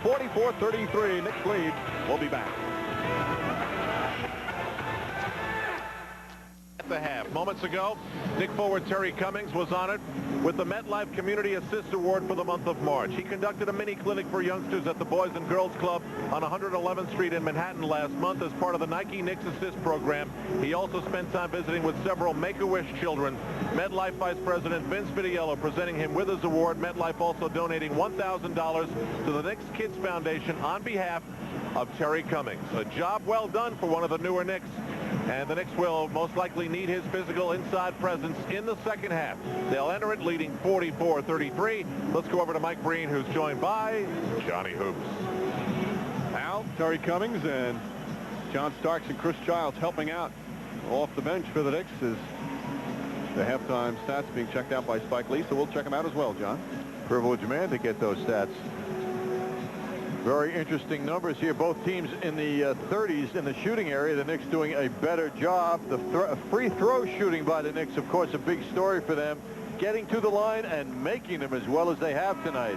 44-33. Knicks lead. We'll be back. At the half. Moments ago, Knick forward Terry Cummings was honored with the MetLife Community Assist Award for the month of March. He conducted a mini clinic for youngsters at the Boys and Girls Club on 111th Street in Manhattan last month as part of the Nike Knicks Assist program. He also spent time visiting with several Make-A-Wish children. MetLife Vice President Vince Vitiello presenting him with his award. MetLife also donating $1,000 to the Knicks Kids Foundation on behalf of Terry Cummings. A job well done for one of the newer Knicks. And the Knicks will most likely need his physical inside presence in the second half. They'll enter it leading 44-33. Let's go over to Mike Breen, who's joined by Johnny Hoops. Al, Terry Cummings, and John Starks and Chris Childs helping out off the bench for the Knicks as the halftime stats being checked out by Spike Lee. So we'll check them out as well, John. Privileged man to get those stats. Very interesting numbers here. Both teams in the 30s in the shooting area. The Knicks doing a better job. The free throw shooting by the Knicks, of course, a big story for them. Getting to the line and making them as well as they have tonight.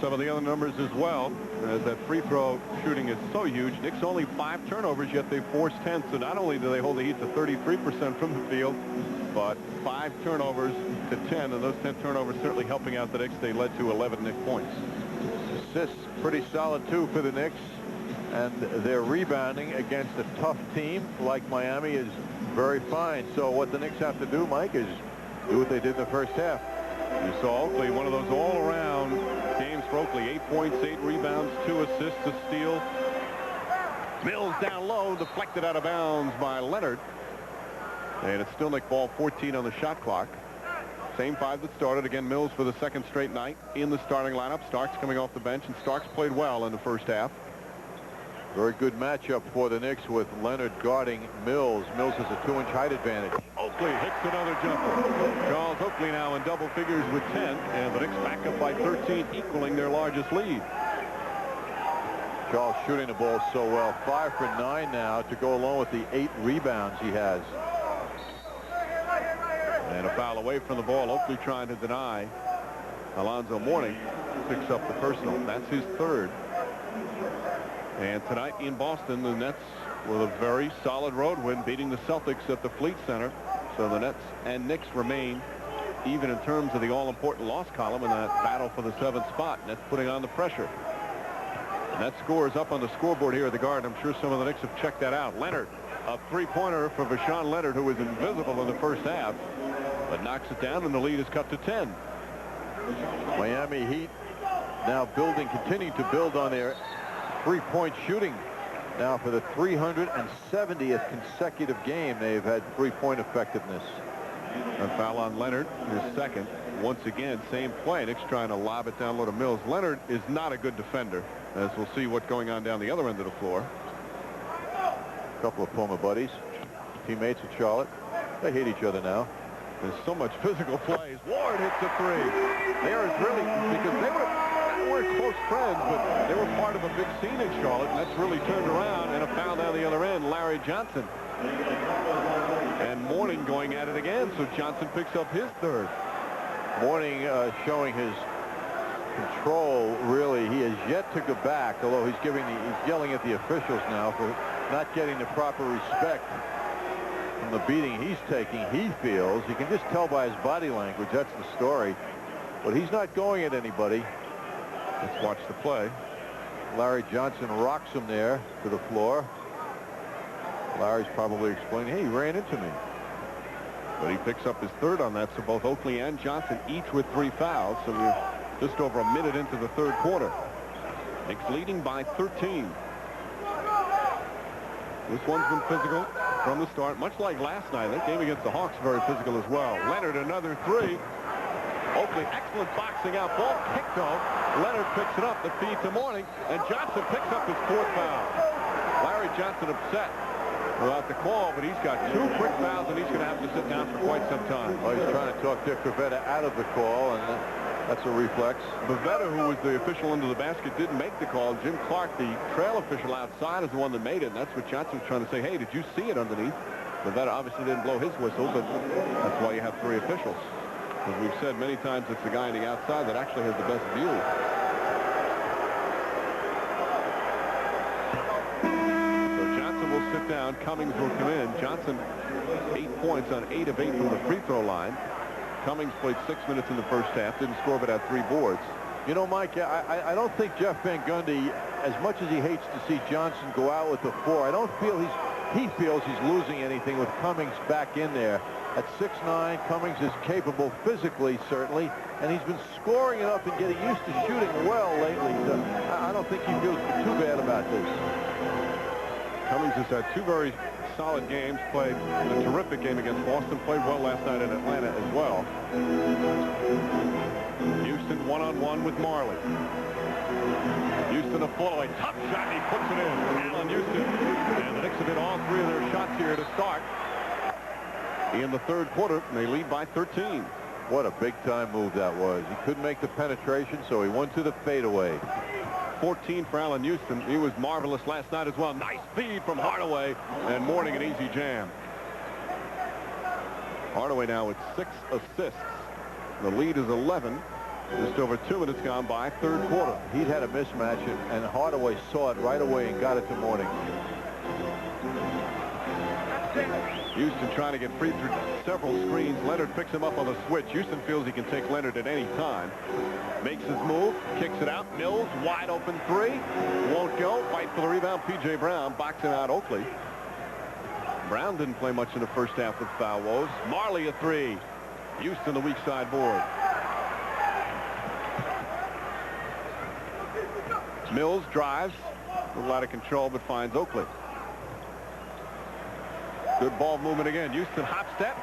Some of the other numbers as well, as that free throw shooting is so huge. Knicks only 5 turnovers, yet they forced 10. So not only do they hold the Heat to 33% from the field, but 5 turnovers to 10. And those 10 turnovers certainly helping out the Knicks. They led to 11 Knicks points. Assists pretty solid too for the Knicks, and their rebounding against a tough team like Miami is very fine. So what the Knicks have to do, Mike, is do what they did in the first half. You saw Oakley, one of those all-around games for Oakley. 8 points, 8 rebounds, 2 assists, a steal. Mills down low, deflected out of bounds by Leonard, and it's still Knick ball. 14 on the shot clock. Same 5 that started. Again, Mills for the second straight night in the starting lineup. Starks coming off the bench, and Starks played well in the first half. Very good matchup for the Knicks with Leonard guarding Mills. Mills has a 2-inch height advantage. Oakley hits another jumper. Charles Oakley now in double figures with 10, and the Knicks back up by 13, equaling their largest lead. Charles shooting the ball so well. 5 for 9 now to go along with the 8 rebounds he has. And a foul away from the ball. Oakley trying to deny. Alonzo Mourning picks up the personal. That's his 3rd. And tonight in Boston, the Nets with a very solid road win, beating the Celtics at the Fleet Center. So the Nets and Knicks remain even in terms of the all-important loss column in that battle for the 7th spot. Nets putting on the pressure. And that score is up on the scoreboard here at the Garden. I'm sure some of the Knicks have checked that out. Leonard, a 3-pointer for Vashawn Leonard, who was invisible in the first half, but knocks it down, and the lead is cut to 10. Miami Heat now continuing to build on their 3-point shooting. Now for the 370th consecutive game, they've had 3-point effectiveness. A foul on Leonard, his 2nd. Once again, same play. Knicks trying to lob it down low to Mills. Leonard is not a good defender, as we'll see what's going on down the other end of the floor. A couple of former buddies, teammates at Charlotte. They hate each other now. There's so much physical plays. Ward hits a 3. There is really, because they weren't close friends, but they were part of a big scene in Charlotte, and that's really turned around, and a foul down the other end. Larry Johnson. And Mourning going at it again, so Johnson picks up his 3rd. Mourning showing his control, really. He has yet to go back, although he's yelling at the officials now for not getting the proper respect from the beating he's taking. He feels, you can just tell by his body language, that's the story, but he's not going at anybody. Let's watch the play. Larry Johnson rocks him there to the floor. Larry's probably explaining, hey, he ran into me. But he picks up his 3rd on that, so both Oakley and Johnson each with 3 fouls. So we're just over a minute into the 3rd quarter. Knicks leading by 13. This one's been physical from the start, much like last night. That game against the Hawks, very physical as well. Leonard, another 3. Oakley, excellent boxing out. Ball kicked off. Leonard picks it up. The feed to Mourning, and Johnson picks up his 4th foul. Larry Johnson upset about the call, but he's got 2 quick fouls, and he's going to have to sit down for quite some time. Well, he's trying to talk Dick Bavetta out of the call, and that's a reflex. Bavetta, who was the official under the basket, didn't make the call. Jim Clark, the trail official outside, is the one that made it, and that's what Johnson was trying to say. Hey, did you see it underneath? Bavetta obviously didn't blow his whistle, but that's why you have 3 officials. As we've said many times, it's the guy on the outside that actually has the best view. sit down. Cummings will come in. Johnson, 8 points on 8 of 8 from the free throw line. Cummings played 6 minutes in the first half. Didn't score, but had 3 boards. You know, Mike, I don't think Jeff Van Gundy, as much as he hates to see Johnson go out with the 4, I don't feel he feels he's losing anything with Cummings back in there. At 6'9", Cummings is capable physically, certainly, and he's been scoring enough and getting used to shooting well lately. So I don't think he feels too bad about this. Cummings has had 2 very solid games, played a terrific game against Boston, played well last night in Atlanta as well. Houston one-on-one with Marley. Houston a flow-away, tough shot, he puts it in. Allen Houston, and the Knicks have hit all 3 of their shots here to start. In the third quarter, they lead by 13. What a big-time move that was. He couldn't make the penetration, so he went to the fadeaway. 14 for Allen Houston. He was marvelous last night as well. Nice feed from Hardaway, and Mourning an easy jam. Hardaway now with 6 assists. The lead is 11. Just over 2 minutes gone by, third quarter. He'd had a mismatch, and Hardaway saw it right away and got it to Mourning. Houston trying to get free through several screens. Leonard picks him up on the switch. Houston feels he can take Leonard at any time. Makes his move, kicks it out. Mills, wide open 3. Won't go. Fight for the rebound. P.J. Brown boxing out Oakley. Brown didn't play much in the first half with foul woes. Marley a 3. Houston the weak side board. Mills drives. A little out of control, but finds Oakley. Good ball movement again. Houston hop step.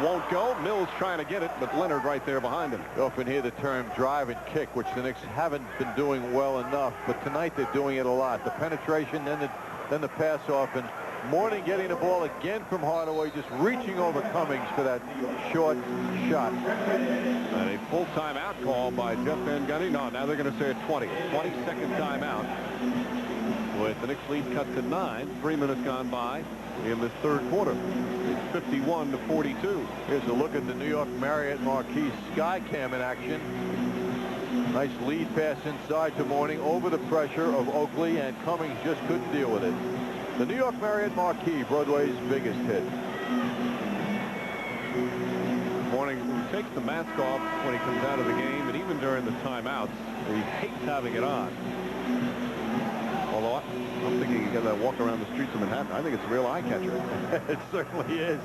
Won't go. Mills trying to get it, but Leonard right there behind him. You often hear the term drive and kick, which the Knicks haven't been doing well enough, but tonight they're doing it a lot. The penetration, then the pass off, and Mourning getting the ball again from Hardaway, just reaching over Cummings for that short shot. And a full timeout call by Jeff Van Gundy. No, now they're going to say a 20-second timeout. With the Knicks lead cut to 9. 3 minutes gone by in this third quarter. It's 51-42. Here's a look at the New York Marriott Marquis Skycam in action. Nice lead pass inside to Mourning over the pressure of Oakley, and Cummings just couldn't deal with it. The New York Marriott Marquis, Broadway's biggest hit. Mourning takes the mask off when he comes out of the game, and even during the timeouts, he hates having it on. Although I'm thinking you get that walk around the streets of Manhattan. I think it's a real eye catcher. It certainly is.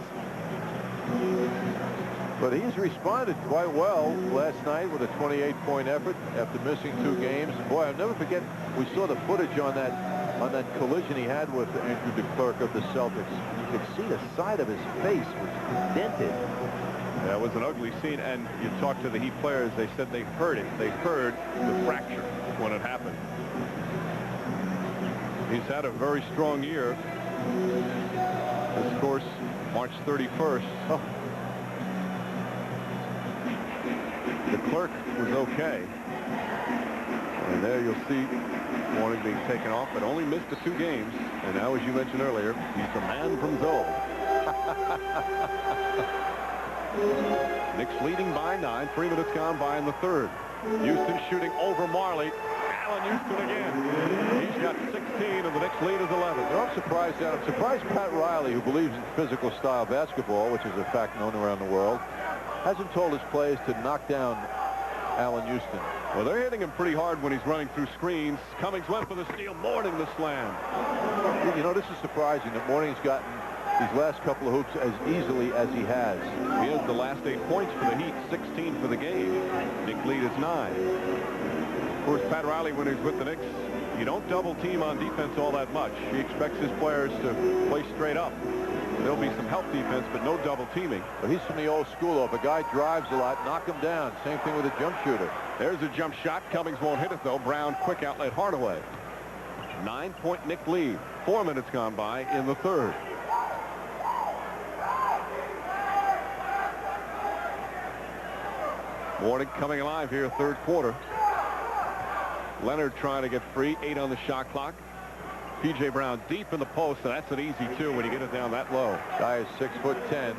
But he's responded quite well last night with a 28-point effort after missing 2 games. Boy, I'll never forget, we saw the footage on that collision he had with Andrew DeClerc of the Celtics. You could see the side of his face was dented. That was an ugly scene, and you talk to the Heat players, they said they heard it. They heard the fracture when it happened. He's had a very strong year. This, of course, March 31st. Oh. The clerk was okay. And there you'll see Mourning being taken off, but only missed the 2 games. And now, as you mentioned earlier, he's the man from Zoe. Knicks leading by 9. 3 minutes gone by in the third. Houston shooting over Marley. Allen Houston again. He's got 16, and the Knicks lead is 11. You know, I'm surprised Pat Riley, who believes in physical style basketball, which is a fact known around the world, hasn't told his players to knock down Allen Houston. Well, they're hitting him pretty hard when he's running through screens. Cummings went for the steal. Mourning the slam. You know, this is surprising that Mourning's gotten these last couple of hoops as easily as he has. He has the last 8 points for the Heat, 16 for the game. Knicks lead is 9. Of course, Pat Riley, when he's with the Knicks, you don't double team on defense all that much. He expects his players to play straight up. There'll be some help defense, but no double teaming. But he's from the old school. If a guy drives a lot, knock him down. Same thing with a jump shooter. There's a jump shot. Cummings won't hit it, though. Brown, quick outlet, Hardaway. 9-point Knick lead. 4 minutes gone by in the third. Mourning coming alive here, third quarter. Leonard trying to get free. 8 on the shot clock. P.J. Brown deep in the post, and that's an easy 2 when you get it down that low. Guy is 6'10".